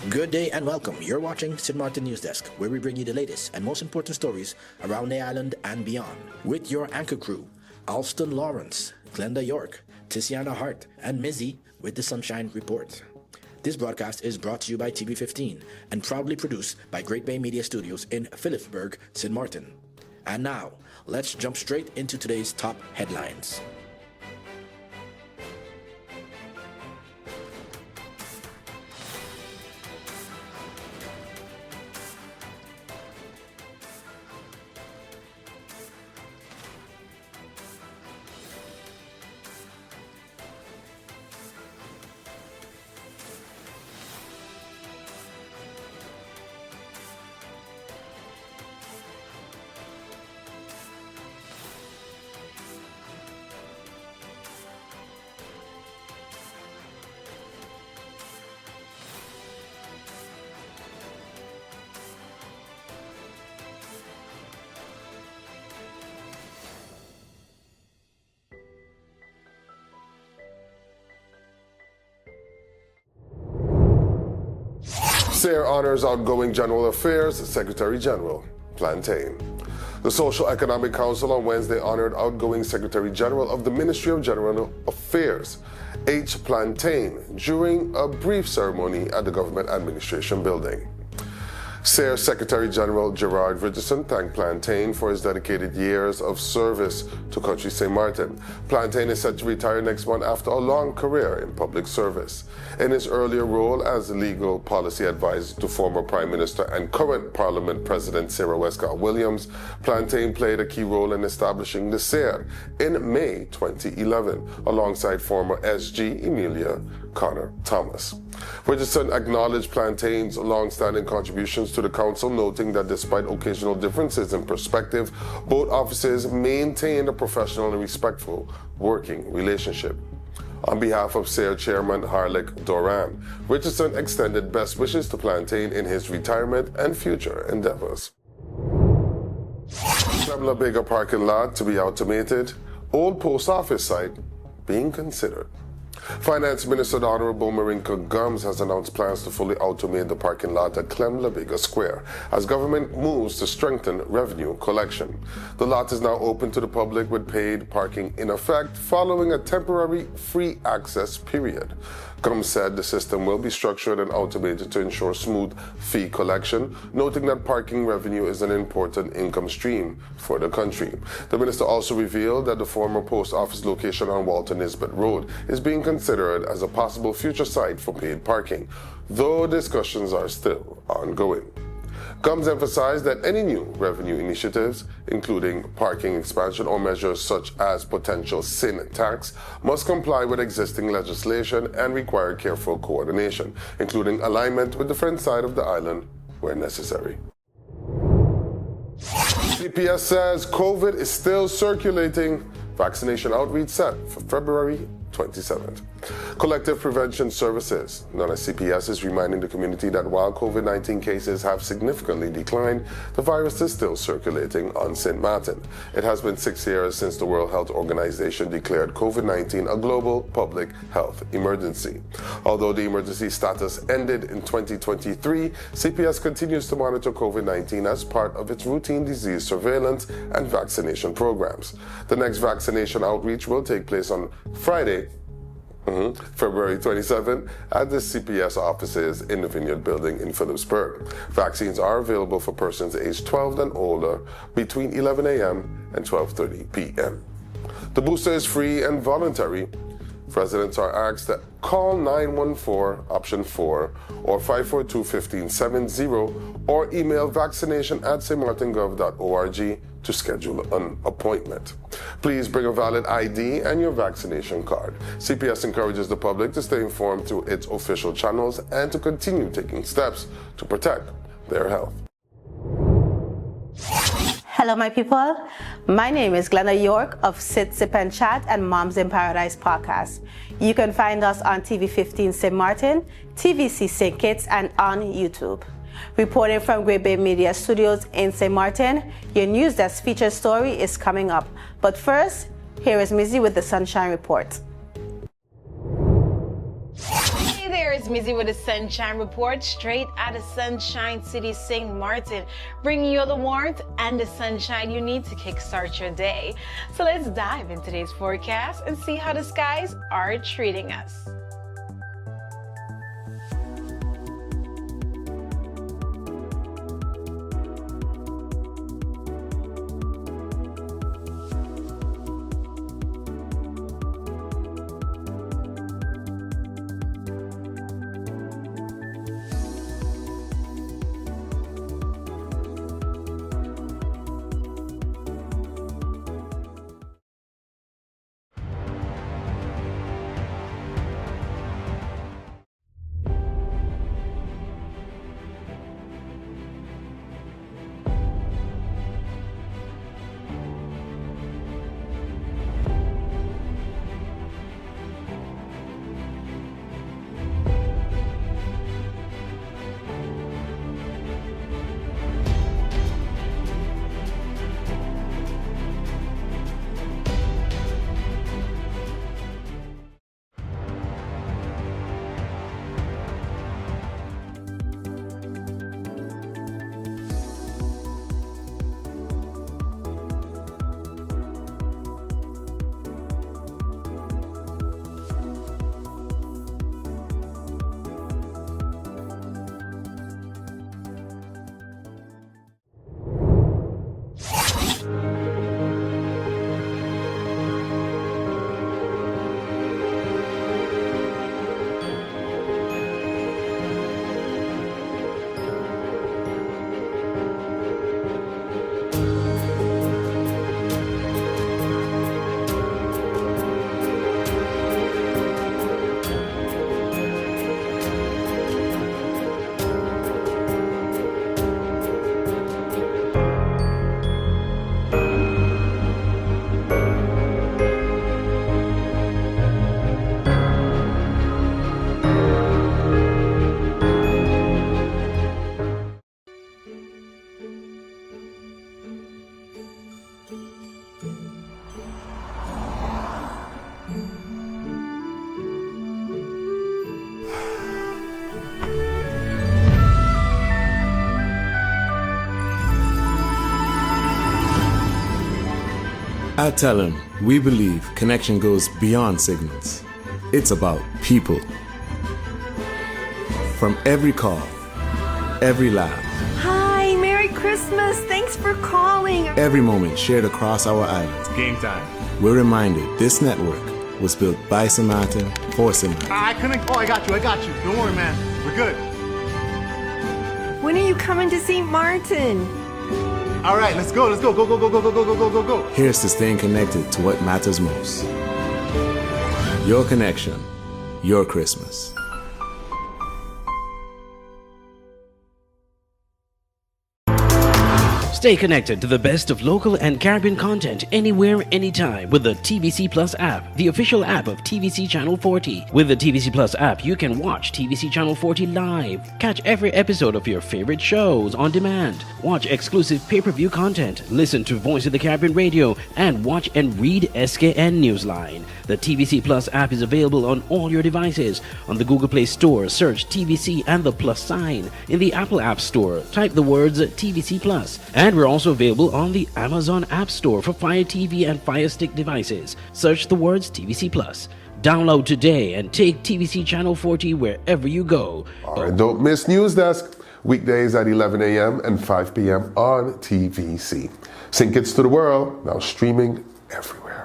Good day and welcome. You're watching St. Martin NEWSDESK, where we bring you the latest and most important stories around the island and beyond. With your anchor crew, Alston Lawrence, Glenda York, Tiziana Hart, and Mizzy with the Sunshine Report. This broadcast is brought to you by TV15 and proudly produced by Great Bay Media Studios in Phillipsburg, St. Martin. And now, let's jump straight into today's top headlines. SARE honors outgoing General Affairs Secretary General Plantijn. The Social Economic Council on Wednesday honored outgoing Secretary General of the Ministry of General Affairs, H. Plantijn, during a brief ceremony at the Government Administration Building. SARE Secretary General Gerard Richardson thanked Plantijn for his dedicated years of service to country St. Martin. Plantijn is set to retire next month after a long career in public service. In his earlier role as legal policy advisor to former Prime Minister and current Parliament President Sarah Westcott Williams, Plantijn played a key role in establishing the SARE in May 2011, alongside former SG Emilia Connor Thomas. Richardson acknowledged Plantijn's long-standing contributions to the Council, noting that despite occasional differences in perspective, both offices maintained a professional and respectful working relationship. On behalf of SARE Chairman Harlech Doran, Richardson extended best wishes to Plantijn in his retirement and future endeavors. Clem Labega Parking Lot to be automated, old post office site being considered. Finance Minister the Honorable Marinka Gums has announced plans to fully automate the parking lot at Clem Labega Square as government moves to strengthen revenue collection. The lot is now open to the public with paid parking in effect following a temporary free access period. Gums said the system will be structured and automated to ensure smooth fee collection, noting that parking revenue is an important income stream for the country. The minister also revealed that the former post office location on Walter Nisbet Road is being considered as a possible future site for paid parking, though discussions are still ongoing. Gums emphasized that any new revenue initiatives, including parking expansion or measures such as potential sin tax, must comply with existing legislation and require careful coordination, including alignment with the French side of the island where necessary. CPS says COVID is still circulating. Vaccination outreach set for February 27th. Collective Prevention Services, known as CPS, is reminding the community that while COVID-19 cases have significantly declined, the virus is still circulating on St. Martin. It has been 6 years since the World Health Organization declared COVID-19 a global public health emergency. Although the emergency status ended in 2023, CPS continues to monitor COVID-19 as part of its routine disease surveillance and vaccination programs. The next vaccination outreach will take place on Friday, February 27th at the CPS offices in the Vineyard Building in Phillipsburg. Vaccines are available for persons aged 12 and older between 11 a.m. and 12:30 p.m. The booster is free and voluntary. Residents are asked to call 914 option 4 or 542-1570 or email vaccination@stmartingov.org to schedule an appointment. Please bring a valid ID and your vaccination card. CPS encourages the public to stay informed through its official channels and to continue taking steps to protect their health. Hello, my people. My name is Glenda York of Sit, Sip and Chat and Moms in Paradise podcast. You can find us on TV15 St. Martin, TVC St. Kitts, and on YouTube. Reporting from Great Bay Media Studios in St. Martin, your NEWSDESK featured story is coming up. But first, here is Mizzy with the Sunshine Report. Hey there, it's Mizzy with a Sunshine Report, straight out of Sunshine City, St. Martin, bringing you the warmth and the sunshine you need to kickstart your day. So let's dive into today's forecast and see how the skies are treating us. At Talon, we believe connection goes beyond signals. It's about people. From every call, every laugh, Hi, Merry Christmas. Thanks for calling. every moment shared across our island, Game time. we're reminded this network was built by St. Martin for St. Martin. I couldn't. Oh, I got you. Don't worry, man. We're good. When are you coming to St. Martin? All right, let's go. Go. Here's to staying connected to what matters most. Your connection, your Christmas. Stay connected to the best of local and Caribbean content anywhere, anytime with the TVC Plus app, the official app of TVC Channel 40. With the TVC Plus app, you can watch TVC Channel 40 live, catch every episode of your favorite shows on demand, watch exclusive pay-per-view content, listen to Voice of the Caribbean radio, and watch and read SKN Newsline. The TVC Plus app is available on all your devices. On the Google Play Store, search TVC and the plus sign. In the Apple App Store, type the words TVC Plus. And we're also available on the Amazon App Store for Fire TV and Fire Stick devices. Search the words TVC Plus. Download today and take TVC Channel 40 wherever you go. All right, don't miss NEWSDESK. Weekdays at 11 a.m. and 5 p.m. on TVC. Sync Kids to the World, now streaming everywhere.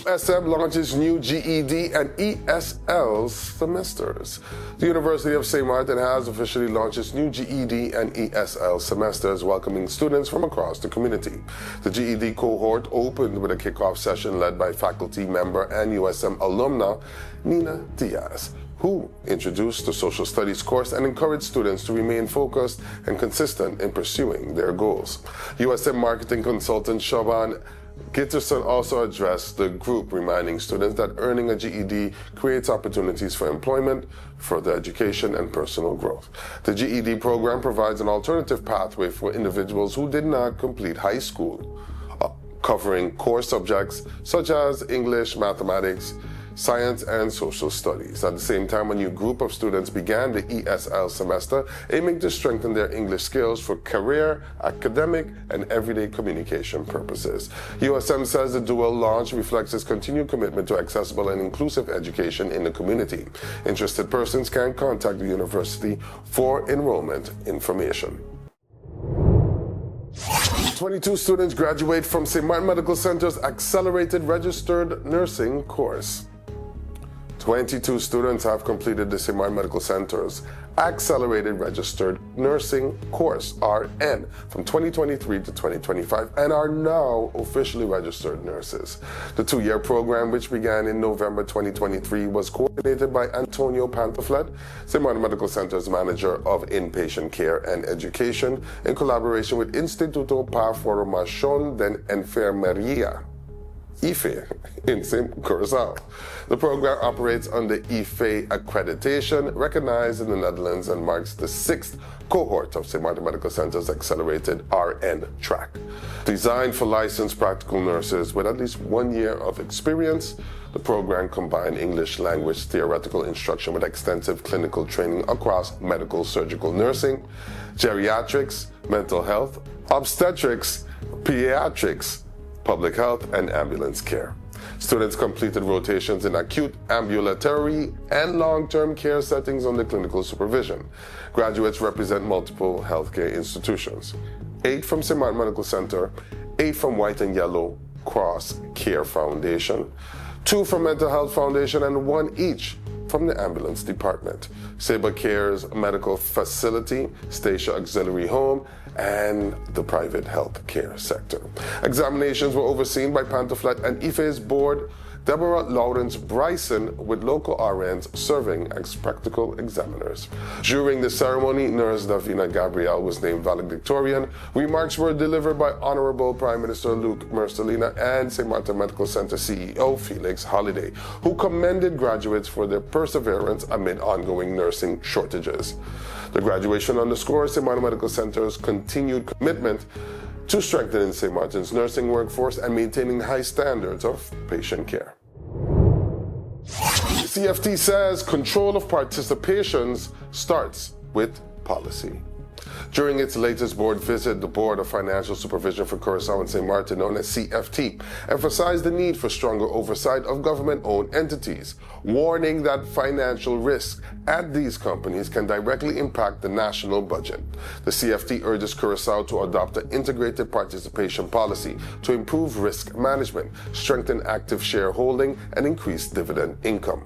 USM launches new GED and ESL semesters. The University of St. Martin has officially launched its new GED and ESL semesters, welcoming students from across the community. The GED cohort opened with a kickoff session led by faculty member and USM alumna Nina Diaz, who introduced the social studies course and encouraged students to remain focused and consistent in pursuing their goals. USM marketing consultant Shaban Gitterson also addressed the group, reminding students that earning a GED creates opportunities for employment, further education, and personal growth. The GED program provides an alternative pathway for individuals who did not complete high school, covering core subjects such as English, mathematics, science, and social studies. At the same time, a new group of students began the ESL semester, aiming to strengthen their English skills for career, academic, and everyday communication purposes. USM says the dual launch reflects its continued commitment to accessible and inclusive education in the community. Interested persons can contact the university for enrollment information. 22 students graduate from St. Martin Medical Center's Accelerated Registered Nursing course. 22 students have completed the St. Martin Medical Center's Accelerated Registered Nursing course, RN, from 2023 to 2025 and are now officially registered nurses. The two-year program, which began in November 2023, was coordinated by Antonio Pantoflet, St. Martin Medical Center's Manager of Inpatient Care and Education, in collaboration with Instituto para Formación de Enfermería, IFE, in Curaçao. The program operates under IFE accreditation, recognized in the Netherlands, and marks the 6th cohort of St. Martin Medical Center's accelerated RN track. Designed for licensed practical nurses with at least 1 year of experience, the program combined English language theoretical instruction with extensive clinical training across medical surgical nursing, geriatrics, mental health, obstetrics, pediatrics, public health, and ambulance care. Students completed rotations in acute, ambulatory, and long-term care settings under clinical supervision. Graduates represent multiple healthcare institutions. 8 from St. Martin Medical Center, 8 from White and Yellow Cross Care Foundation, 2 from Mental Health Foundation, and 1 each from the ambulance department, Sabre Care's medical facility, Stacia Auxiliary Home, and the private health care sector. Examinations were overseen by Pantoflet and IFE's board, Deborah Lawrence Bryson, with local RNs serving as practical examiners. During the ceremony, Nurse Davina Gabriel was named valedictorian. Remarks were delivered by Honorable Prime Minister Luc Mercelina and St. Martin Medical Center CEO Felix Holliday, who commended graduates for their perseverance amid ongoing nursing shortages. The graduation underscores St. Martin Medical Center's continued commitment to strengthening St. Martin's nursing workforce and maintaining high standards of patient care. CFT says control of participations starts with policy. During its latest board visit, the Board of Financial Supervision for Curaçao and St. Martin, known as CFT, emphasized the need for stronger oversight of government-owned entities, warning that financial risks at these companies can directly impact the national budget. The CFT urges Curaçao to adopt an integrated participation policy to improve risk management, strengthen active shareholding, and increase dividend income.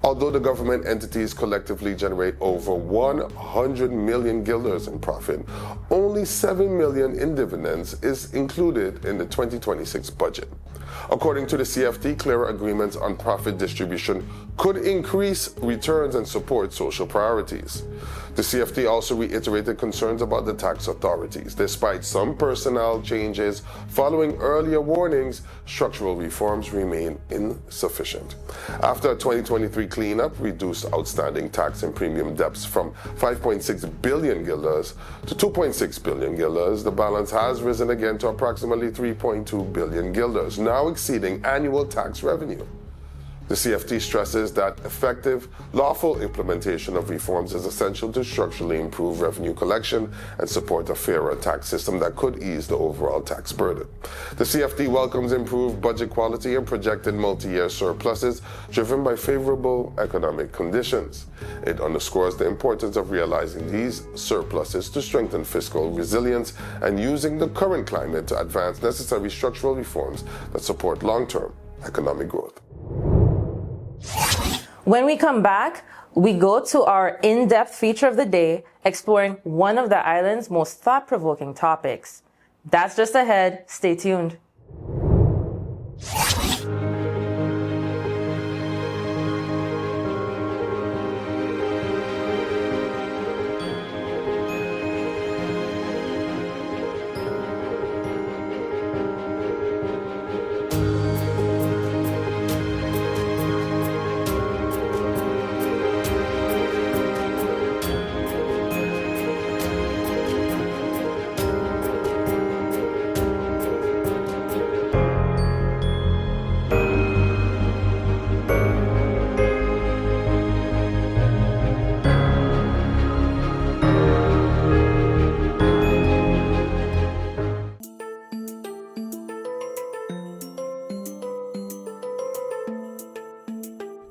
Although the government entities collectively generate over 100 million guilders in profit, only 7 million in dividends is included in the 2026 budget. According to the CFT, clearer agreements on profit distribution could increase returns and support social priorities. The CFT also reiterated concerns about the tax authorities. Despite some personnel changes following earlier warnings, structural reforms remain insufficient. After a 2023 cleanup reduced outstanding tax and premium debts from 5.6 billion guilders to 2.6 billion guilders, the balance has risen again to approximately 3.2 billion guilders, now exceeding annual tax revenue. The CFT stresses that effective, lawful implementation of reforms is essential to structurally improve revenue collection and support a fairer tax system that could ease the overall tax burden. The CFT welcomes improved budget quality and projected multi-year surpluses driven by favorable economic conditions. It underscores the importance of realizing these surpluses to strengthen fiscal resilience and using the current climate to advance necessary structural reforms that support long-term economic growth. When we come back, we go to our in-depth feature of the day, exploring one of the island's most thought-provoking topics. That's just ahead. Stay tuned.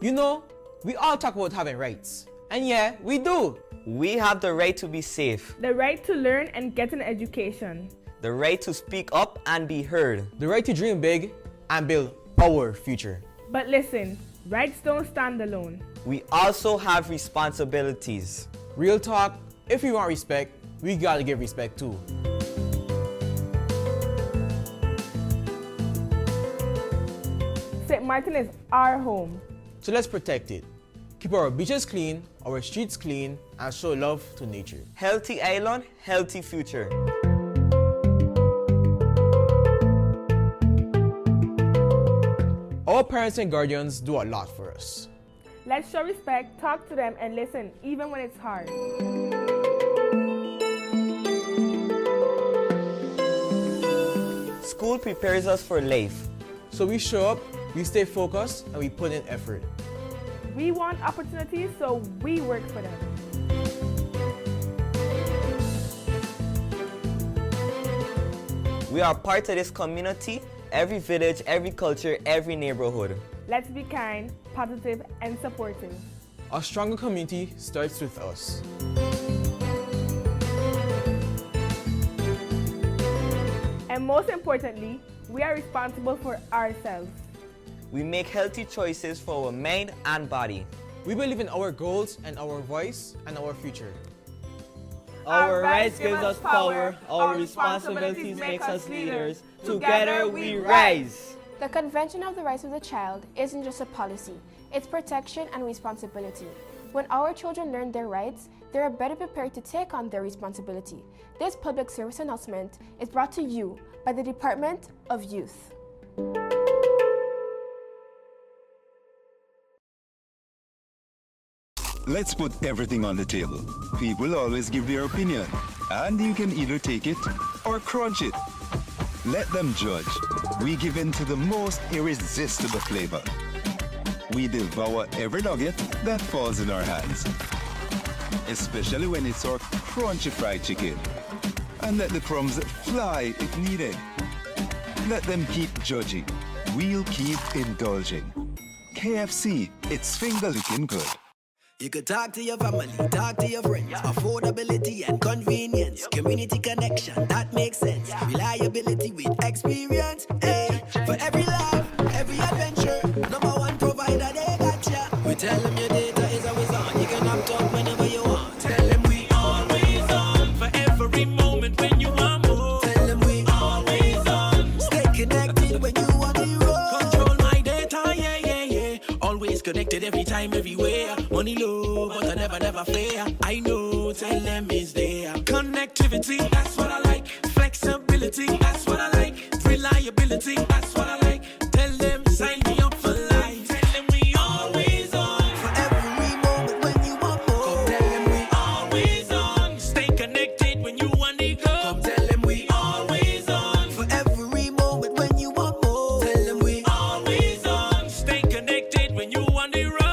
You know, we all talk about having rights. And yeah, we do. We have the right to be safe. The right to learn and get an education. The right to speak up and be heard. The right to dream big and build our future. But listen, rights don't stand alone. We also have responsibilities. Real talk, if we want respect, we gotta give respect too. St. Martin is our home. So let's protect it. Keep our beaches clean, our streets clean, and show love to nature. Healthy island, healthy future. Our parents and guardians do a lot for us. Let's show respect, talk to them, and listen, even when it's hard. School prepares us for life. So we show up, we stay focused, and we put in effort. We want opportunities, so we work for them. We are part of this community, every village, every culture, every neighborhood. Let's be kind, positive, and supportive. A stronger community starts with us. And most importantly, we are responsible for ourselves. We make healthy choices for our mind and body. We believe in our goals and our voice and our future. Our rights give us power, our responsibilities make us leaders. Together we rise. The Convention of the Rights of the Child isn't just a policy, it's protection and responsibility. When our children learn their rights, they are better prepared to take on their responsibility. This public service announcement is brought to you by the Department of Youth. Let's put everything on the table. People always give their opinion, and you can either take it or crunch it. Let them judge. We give in to the most irresistible flavor. We devour every nugget that falls in our hands, especially when it's our crunchy fried chicken. And let the crumbs fly if needed. Let them keep judging. We'll keep indulging. KFC, it's finger-licking good. You could talk to your family, talk to your friends. Affordability and convenience. Community connection, that makes sense. Reliability with experience. Hey, for every love, every adventure. #1 provider, they got ya. We tell them your data is always on. You can opt out whenever you want. Tell them we always on. For every moment when you want more. Tell them we always on. Stay connected when you want to roll. Control my data, yeah, yeah, yeah. Always connected every time, everywhere. Money low, but I never fair. I know, tell them is there. Connectivity, that's what I like. Flexibility, that's what I like. Reliability, that's what I like. Tell them, sign me up for life. Tell them we always on. For every moment when you want more. Come tell them we always on. Stay connected when you want to go. Come tell them we always on. For every moment when you want more. Tell them we always on. Stay connected when you want to road.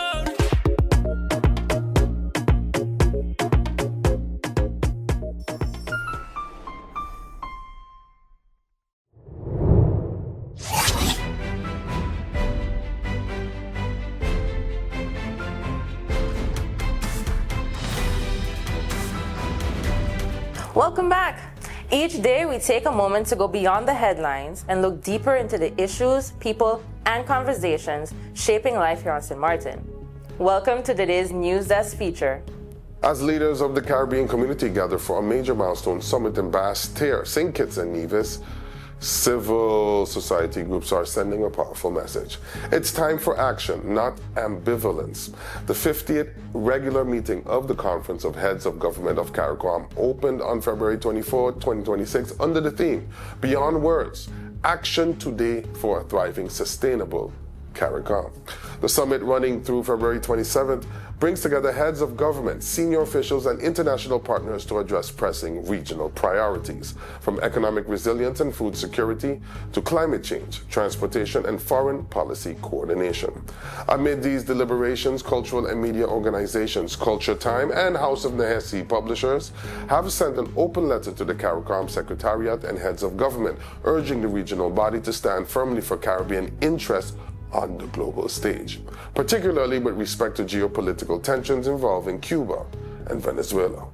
Welcome back. Each day we take a moment to go beyond the headlines and look deeper into the issues, people, and conversations shaping life here on St. Martin. Welcome to today's NEWSDESK feature. As leaders of the Caribbean community gather for a major milestone summit in Basse-Terre, St. Kitts and Nevis, civil society groups are sending a powerful message. It's time for action, not ambivalence. The 50th regular meeting of the Conference of Heads of Government of CARICOM opened on February 24, 2026 under the theme, Beyond Words, Action Today for a Thriving, Sustainable CARICOM. The summit, running through February 27th, brings together heads of government, senior officials, and international partners to address pressing regional priorities, from economic resilience and food security to climate change, transportation, and foreign policy coordination. Amid these deliberations, cultural and media organizations Culture Time and House of Nehesi Publishers have sent an open letter to the CARICOM Secretariat and heads of government, urging the regional body to stand firmly for Caribbean interests on the global stage, particularly with respect to geopolitical tensions involving Cuba and Venezuela.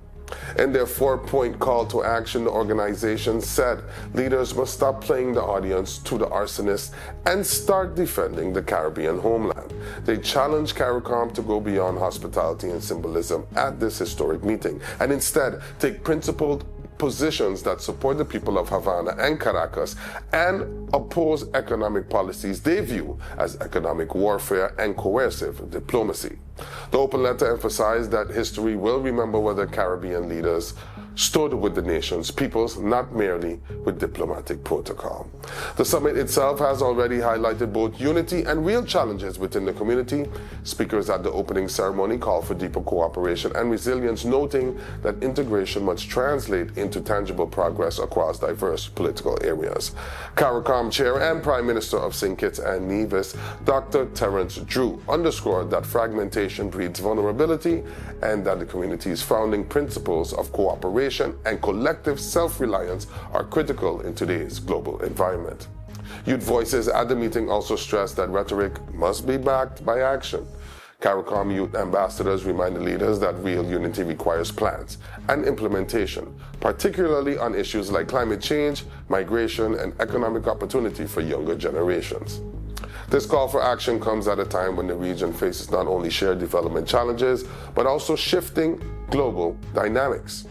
In their 4-point call to action, the organization said leaders must stop playing the audience to the arsonists and start defending the Caribbean homeland. They challenged CARICOM to go beyond hospitality and symbolism at this historic meeting and instead take principled positions that support the people of Havana and Caracas and oppose economic policies they view as economic warfare and coercive diplomacy. The open letter emphasized that history will remember whether Caribbean leaders stood with the nation's peoples, not merely with diplomatic protocol. The summit itself has already highlighted both unity and real challenges within the community. Speakers at the opening ceremony called for deeper cooperation and resilience, noting that integration must translate into tangible progress across diverse political areas. CARICOM Chair and Prime Minister of St. Kitts and Nevis, Dr. Terence Drew, underscored that fragmentation breeds vulnerability and that the community's founding principles of cooperation and collective self-reliance are critical in today's global environment. Youth voices at the meeting also stressed that rhetoric must be backed by action. CARICOM youth ambassadors reminded leaders that real unity requires plans and implementation, particularly on issues like climate change, migration, and economic opportunity for younger generations. This call for action comes at a time when the region faces not only shared development challenges, but also shifting global dynamics.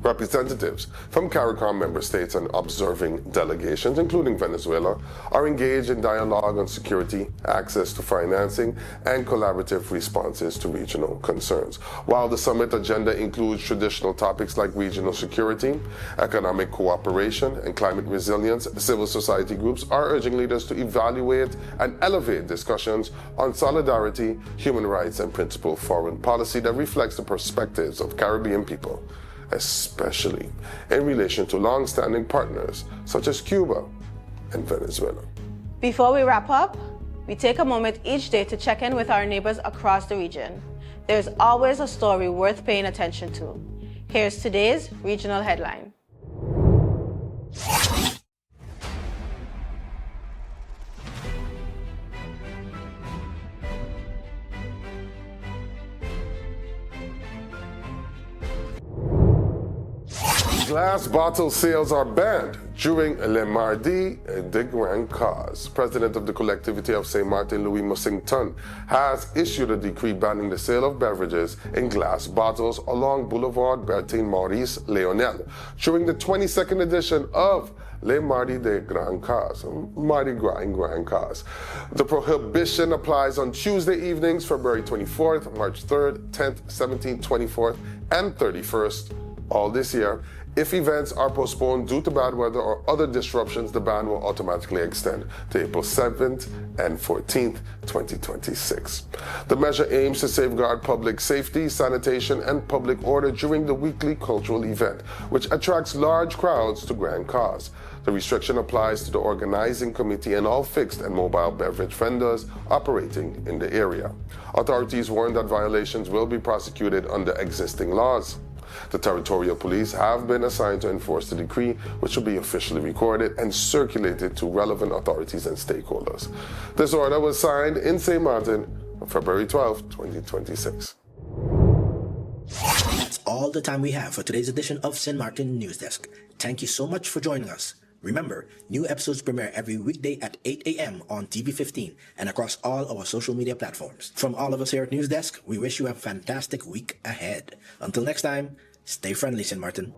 Representatives from CARICOM member states and observing delegations, including Venezuela, are engaged in dialogue on security, access to financing, and collaborative responses to regional concerns. While the summit agenda includes traditional topics like regional security, economic cooperation, and climate resilience, civil society groups are urging leaders to evaluate and elevate discussions on solidarity, human rights, and principled foreign policy that reflects the perspectives of Caribbean people, especially in relation to long-standing partners such as Cuba and Venezuela. Before we wrap up, we take a moment each day to check in with our neighbors across the region. There's always a story worth paying attention to. Here's today's regional headline. Glass bottle sales are banned during Le Mardis de Grand-Case. President of the collectivity of St. Martin, Louis Mussington, has issued a decree banning the sale of beverages in glass bottles along Boulevard Bertin Maurice Léonel during the 22nd edition of Le Mardis de Grand-Case, Mardi Gras in Grand-Case. The prohibition applies on Tuesday evenings, February 24th, March 3rd, 10th, 17th, 24th, and 31st, all this year. If events are postponed due to bad weather or other disruptions, the ban will automatically extend to April 7th and 14th, 2026. The measure aims to safeguard public safety, sanitation, and public order during the weekly cultural event, which attracts large crowds to Grand-Case. The restriction applies to the organizing committee and all fixed and mobile beverage vendors operating in the area. Authorities warn that violations will be prosecuted under existing laws. The territorial police have been assigned to enforce the decree, which will be officially recorded and circulated to relevant authorities and stakeholders. This order was signed in St. Martin on February 12, 2026. That's all the time we have for today's edition of St. Martin News Desk. Thank you so much for joining us. Remember, new episodes premiere every weekday at 8 a.m. on TV15 and across all our social media platforms. From all of us here at News Desk, we wish you a fantastic week ahead. Until next time, stay friendly, St. Martin.